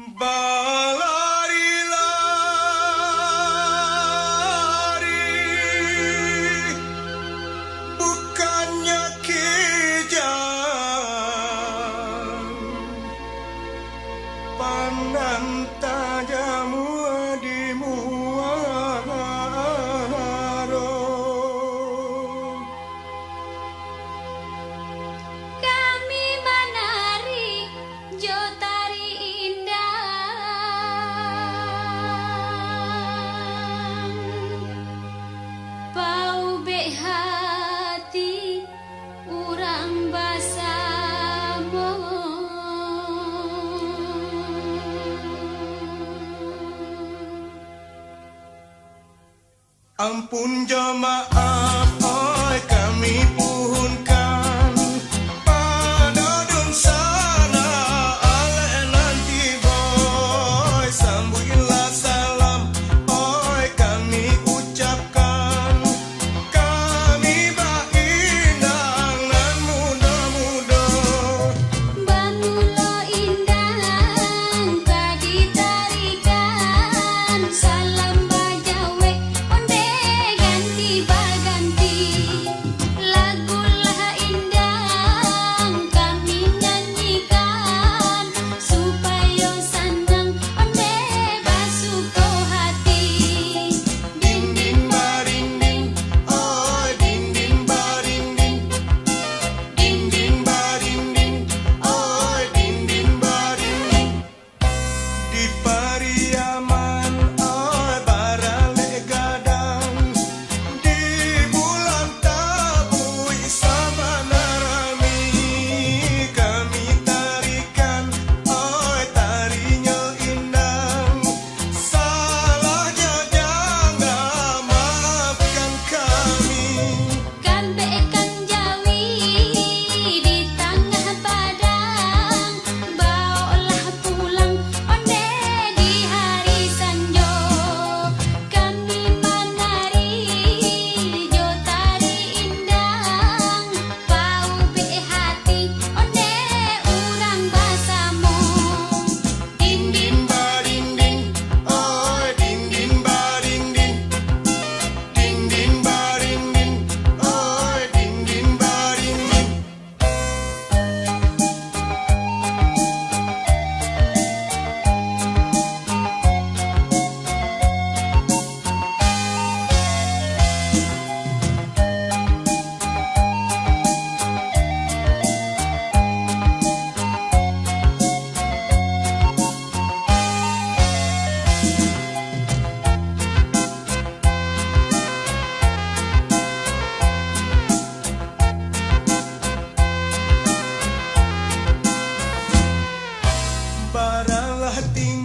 Berlari-lari bukannya kejam, pandang tajamu di muaro. Kami menari jotari indah, bau be hati urang basamo. Ampun jemaah, oi kami puhunkan pada dun sana ale nanti boy sambuilah salam, oi kami ucapkan kami baindang nan muda-muda. Banulo indang tadi tarikan, salam bajawe onde ganti baganti. Lagulah indang kami nyanyikan, supaya senang onde basuko hati. Ding ding baring ding, oi ding ding baring ding. Ding ding baring ding, oi ding ding baring ding. Di Pariaman, oi barale gadang, di bulan Tabui sabana rami, kami tarikan, oi tarinya indang. Salahnya jangan maafkan kami. Kan bekan jawi di tengah padang, bawalah pulang onde di hari sanjo. Kami menari jotari indang, bau be hati onde urang basamo. Ding ding baring ding, oi ding ding baring ding. Ding ding baring ding, oi ding ding baring ding. Baralah tinggal